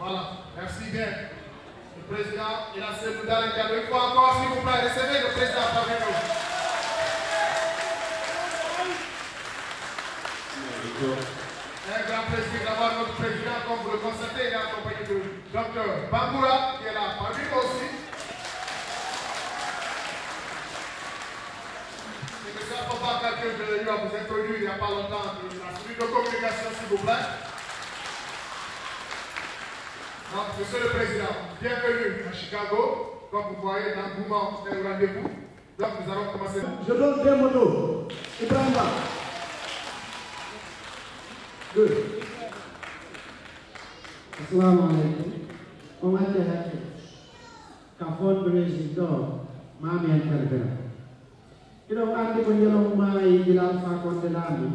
Voilà, merci bien. Le président, il a ses nous dans le cadre. Une fois encore, s'il vous plaît, recevez le président parmi nous. Un grand plaisir d'avoir notre président, comme vous le constatez, il est accompagné de Dr Bangoura, qui est là parmi nous aussi. C'est que ça, papa, quelqu'un de lui à vous introduire il n'y a pas longtemps, il a suivi de communication, s'il vous plaît. Donc, monsieur le président, bienvenue à Chicago. Comme vous voyez, dans le mouvement, c'est le rendez-vous. Donc, nous allons commencer. Je donne deux motos. Ibrahima. Deux. Assalamu alaikum. On va dire que le président m'a mis un calvaire. Et donc, quand on dit que l'on a fait l'ami,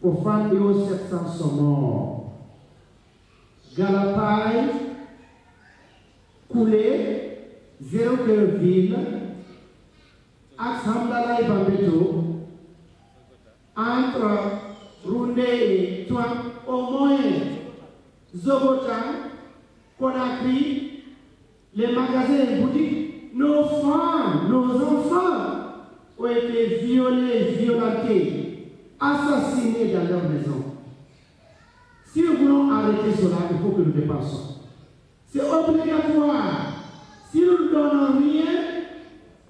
pour faire 700 sont morts. Galapay, Koulé, 0 ville, Axamdala et Bambeto, entre Roundé et Touam, au moins Zobotan, Conakry, les magasins et boutiques, nos femmes, nos enfants ont été violés, violentés, assassinés dans leur maison. Si nous voulons arrêter cela, il faut que nous dépensions. C'est obligatoire. Si nous ne donnons rien,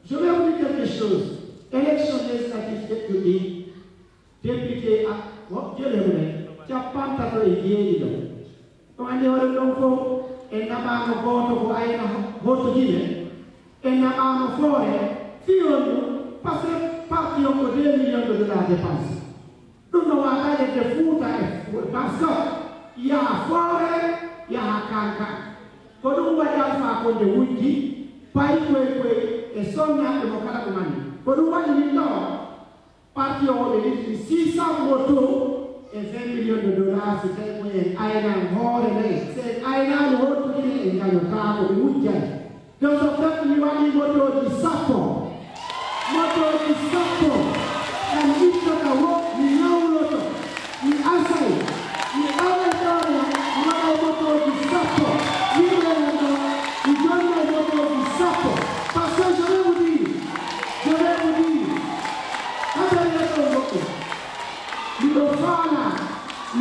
je vais vous dire quelque chose. Élection législative publique, député à Dieu le remet, qui a pas de idée. Donc, on est en train et n'a pas de vote pour aller dans votre ville, et n'a pas de forêt, si on parce que parti on 2 millions de dollars dépensés. Nous n'avons pas de foot parce qu'il y a forêt, il y a canca. Quand nous voyons de Wiki, Païkwe et Sonia de Mokalakumani. Quand nous voyons les temps, parti on 600 motos et 20 millions de dollars, c'est un Aïna Horele, c'est Aïna Horele et Ganokabo de Wiki. Donc, on fait une moto de sapon. Moto de sapon. And each of the work, we know loto, we answer, we always know what I want to support. We don't know what to support. Parce que je vais vous dire, il faut faire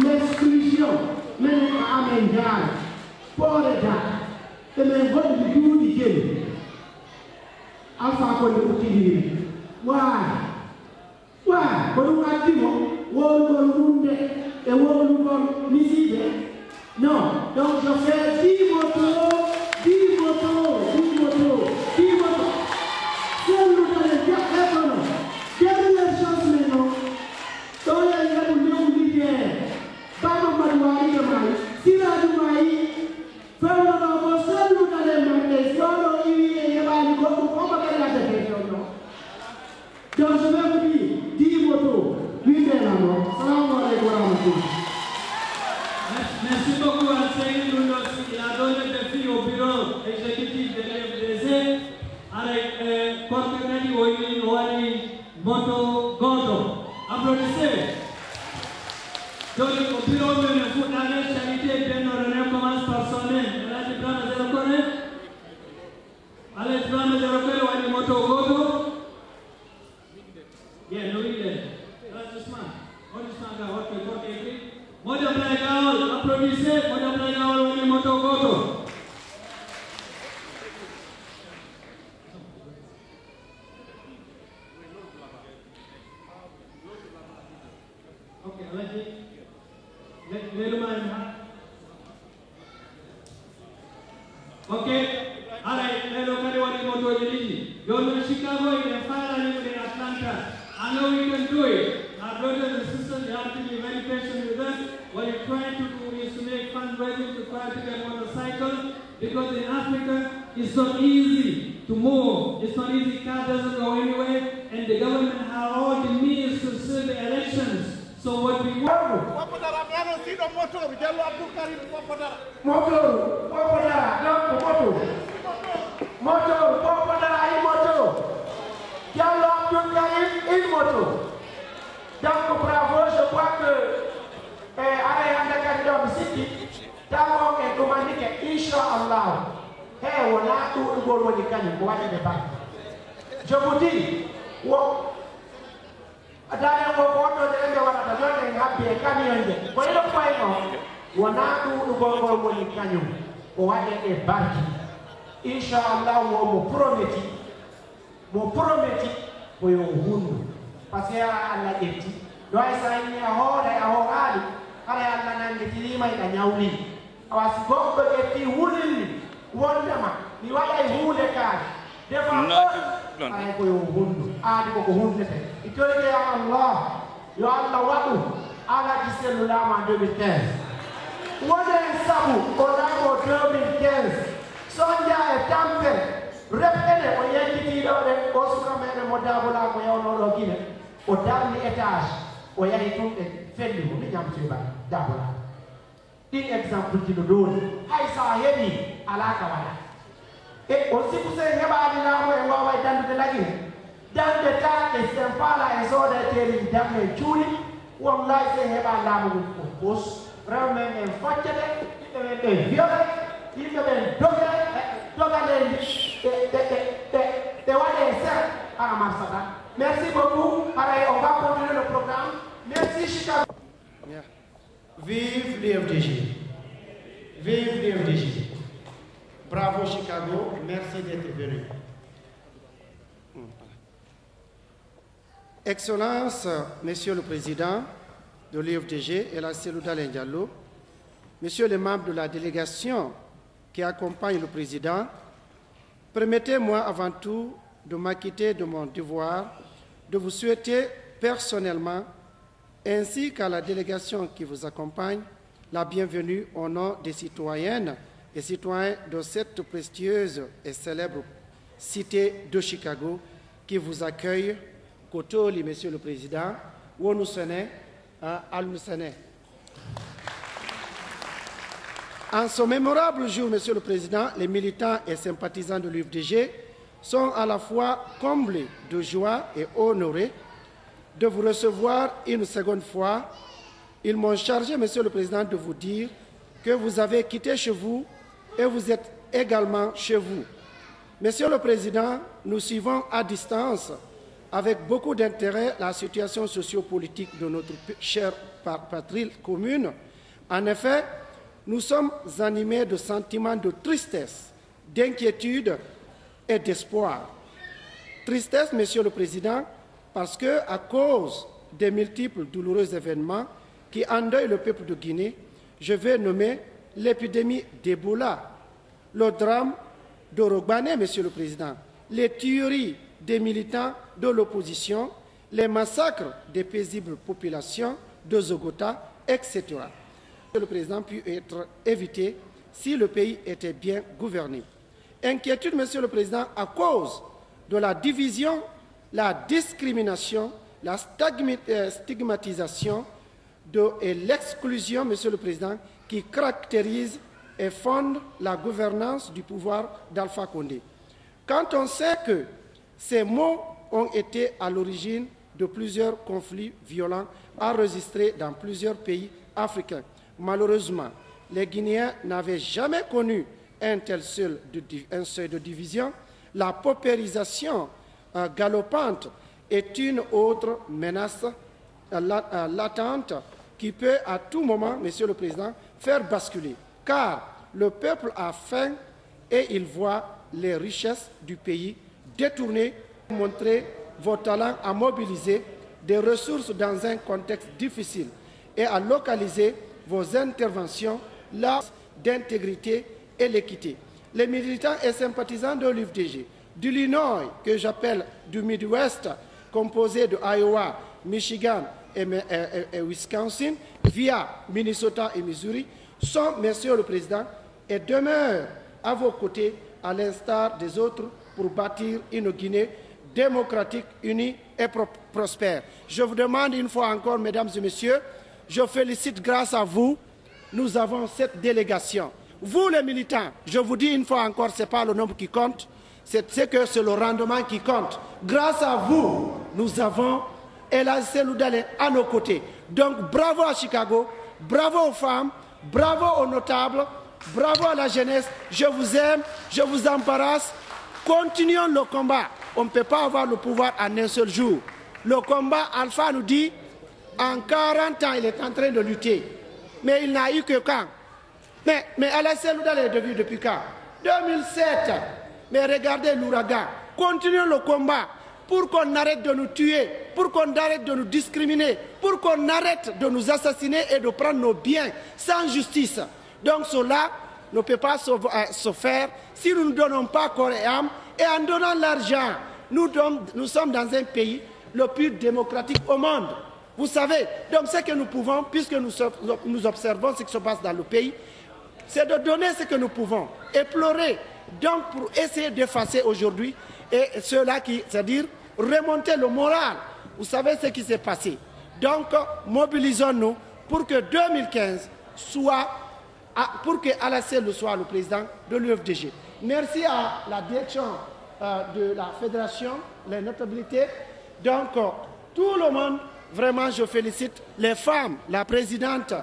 l'exclusion, mais les aménages, pour les gars, et les votes du coup du game. Alpha, qu'on est utilisé. Why? Ouais, quand on a dit, on non, donc je fais 10 motos. C'est nous dans les gars, dernière chance maintenant. Dans les gars, nous l'univers. Pas de malouaï de maïs. Si la du maïs, faire le nom, seul nous dans les maïs. Si on a eu et on va faire la définition. Donc je vais vous dire, 10 motos, 8 000 amours. Salam alaikum. Merci beaucoup à Saïd Loulossi. Il a donné des filles au bureau exécutif de l'FDC avec Korkenani Wani Moto Gondo. Applaudissez. Donc au bureau de la charité bien ordonnée commence par son nom. Elle a dit Brahma Zerokone. Allez, Brahma Zerokone Wani Moto Gondo. Yeah, no leader. That's the man. What is that? What is it? Moja Blaigao, applaudissez. Moja Blaigao, Wani Moto Gondo. Okay, let's okay, all right, hello, Wani Moto Gondo. You're in Chicago, in Atlanta. I know we can do it. Our brothers and sisters, you have to be very patient with us. What you're trying to do is to make fundraising to try to get motorcycles, because in Africa, it's not easy to move. It's not easy, car doesn't go anywhere, and the government have all the means to serve the elections. So what we want... Diallo Abdul Karim, une moto. Donc bravo, je crois que Alain Dakar City Tamo ke domandi ke inshallah. Hey, wala tu gol woni kany ko wadi de bak. Je vous dis, wo adana wo foto de nge wala da jonne ngabbe camion de. Ko ilo fay no, wala tu gol woni kany ko wadi de bak. Inshallah wo mo prometi ko yo hundu. Parce que Allah etti. Do ay sa ni a hore ala Allah nan de tilima ida nyawli. Awasi gombe etti wulini. Wondama ni wala huule ka defa ay ko yo hundu adi ko hundete itore ya Allah yo Allah wadu ala diselu lama 2015 wona sabu onamo 2015 sonja e tampe repene o yekiti do de o suka mede mo dabula ko yawno do kine o dalni étage o yahi tumbe felli mo ni jamti ba dabula din exemple qui nous donne Aïssa Hebi alaka wala et aussi pour ces heba dina mo e wawa dandu de lagi dan de ta e sempala e soda teri damme chuli wallahi se heba lamu ko pos vraiment en foccede e viole il me dogale de wale ser à Marsada. Merci beaucoup. Allez, on va continuer le programme. Merci Chicago. Yeah. Vive l'IFDG. Vive l'IFDG. Bravo Chicago, merci d'être venu. Excellence, Monsieur le Président de l'IFDG et la Selouda Diallo, Messieurs les membres de la délégation qui accompagnent le Président, permettez-moi avant tout de m'acquitter de mon devoir de vous souhaiter personnellement ainsi qu'à la délégation qui vous accompagne, la bienvenue au nom des citoyennes et citoyens de cette prestigieuse et célèbre cité de Chicago qui vous accueille, Kotoli, Monsieur le Président, Wonusene, Al-Musene. En ce mémorable jour, Monsieur le Président, les militants et sympathisants de l'UFDG sont à la fois comblés de joie et honorés de vous recevoir une seconde fois. Ils m'ont chargé, Monsieur le Président, de vous dire que vous avez quitté chez vous et vous êtes également chez vous. Monsieur le Président, nous suivons à distance avec beaucoup d'intérêt la situation sociopolitique de notre chère patrie commune. En effet, nous sommes animés de sentiments de tristesse, d'inquiétude et d'espoir. Tristesse, Monsieur le Président, parce que, à cause des multiples douloureux événements qui endeuillent le peuple de Guinée, je vais nommer l'épidémie d'Ebola, le drame d'Orogbané, Monsieur le Président, les tueries des militants de l'opposition, les massacres des paisibles populations de Zogota, etc. Le Président pu être évité si le pays était bien gouverné. Inquiétude, Monsieur le Président, à cause de la division, la discrimination, la stigmatisation et l'exclusion, Monsieur le Président, qui caractérisent et fondent la gouvernance du pouvoir d'Alpha Condé. Quand on sait que ces mots ont été à l'origine de plusieurs conflits violents enregistrés dans plusieurs pays africains, malheureusement, les Guinéens n'avaient jamais connu un seuil de division. La paupérisation galopante est une autre menace latente qui peut à tout moment, Monsieur le Président, faire basculer. Car le peuple a faim et il voit les richesses du pays détournées. Montrez vos talents à mobiliser des ressources dans un contexte difficile et à localiser vos interventions là d'intégrité et l'équité. Les militants et sympathisants de l'UFDG, du Illinois, que j'appelle du Midwest, composé de Iowa, Michigan et Wisconsin, via Minnesota et Missouri, sont, Monsieur le Président, et demeurent à vos côtés, à l'instar des autres, pour bâtir une Guinée démocratique, unie et prospère. Je vous demande une fois encore, Mesdames et Messieurs, je félicite grâce à vous, nous avons cette délégation. Vous les militants, je vous dis une fois encore, ce n'est pas le nombre qui compte, c'est le rendement qui compte. Grâce à vous, nous avons El Hadji Selouda à nos côtés. Donc bravo à Chicago, bravo aux femmes, bravo aux notables, bravo à la jeunesse, je vous aime, je vous embrasse. Continuons le combat. On ne peut pas avoir le pouvoir en un seul jour. Le combat, Alpha nous dit, en 40 ans, il est en train de lutter. Mais il n'a eu que quand? Mais Alassane Ouattara est devenu depuis quand? 2007. Mais regardez l'ouragan. Continuons le combat pour qu'on arrête de nous tuer, pour qu'on arrête de nous discriminer, pour qu'on arrête de nous assassiner et de prendre nos biens sans justice. Donc cela ne peut pas se faire si nous ne donnons pas corps et âme. Et en donnant l'argent, nous sommes dans un pays le plus démocratique au monde. Vous savez, donc ce que nous pouvons, puisque nous observons ce qui se passe dans le pays, c'est de donner ce que nous pouvons et pleurer. Donc pour essayer d'effacer aujourd'hui, et cela qui, c'est-à-dire remonter le moral. Vous savez ce qui s'est passé. Donc mobilisons-nous pour que 2015 soit, pour que Alassane soit le président de l'UFDG. Merci à la direction de la fédération, les notabilités. Donc tout le monde, vraiment je félicite les femmes, la présidente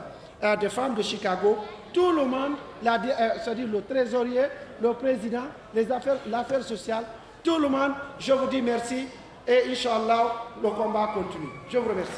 des femmes de Chicago, tout le monde, c'est-à-dire le trésorier, le président, l'affaire sociale, tout le monde, je vous dis merci et Inch'Allah, le combat continue. Je vous remercie.